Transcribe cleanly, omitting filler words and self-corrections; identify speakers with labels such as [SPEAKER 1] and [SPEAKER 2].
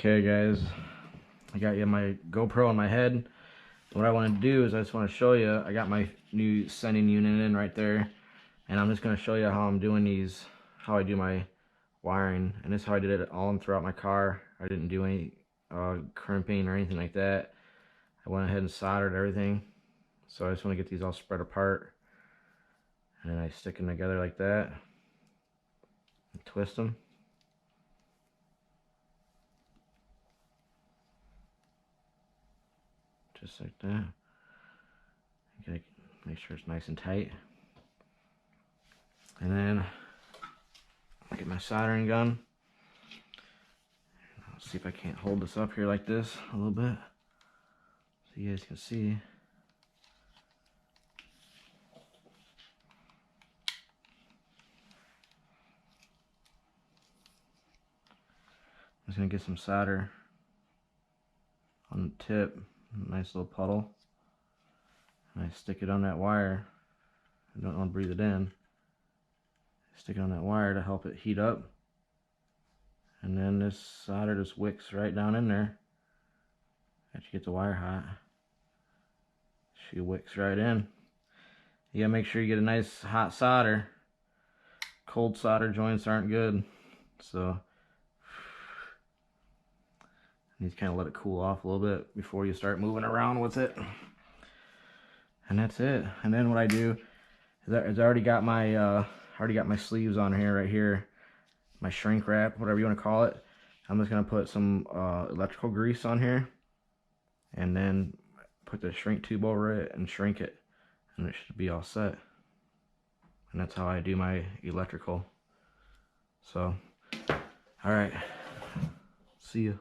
[SPEAKER 1] Okay guys, I got my GoPro on my head. What I want to do is I just want to show you, I got my new sending unit in right there, and I'm just going to show you how I'm doing these, how I do my wiring. And this is how I did it all throughout my car. I didn't do any crimping or anything like that. I went ahead and soldered everything. So I just want to get these all spread apart, and then I stick them together like that and twist them. Just like that. You gotta make sure it's nice and tight. And then I get my soldering gun. Let's see if I can't hold this up here like this a little bit so you guys can see. I'm just gonna get some solder on the tip, a nice little puddle, and I stick it on that wire. I don't want to breathe it in. Stick it on that wire to help it heat up, and then this solder just wicks right down in there. After you get the wire hot, she wicks right in. You gotta make sure you get a nice hot solder. Cold solder joints aren't good, so you need to kind of let it cool off a little bit before you start moving around with it. And that's it. And then what I do is I already got my sleeves on here, right here, my shrink wrap, whatever you want to call it. I'm just gonna put some electrical grease on here, and then put the shrink tube over it and shrink it, and it should be all set. And that's how I do my electrical. So, all right, see you.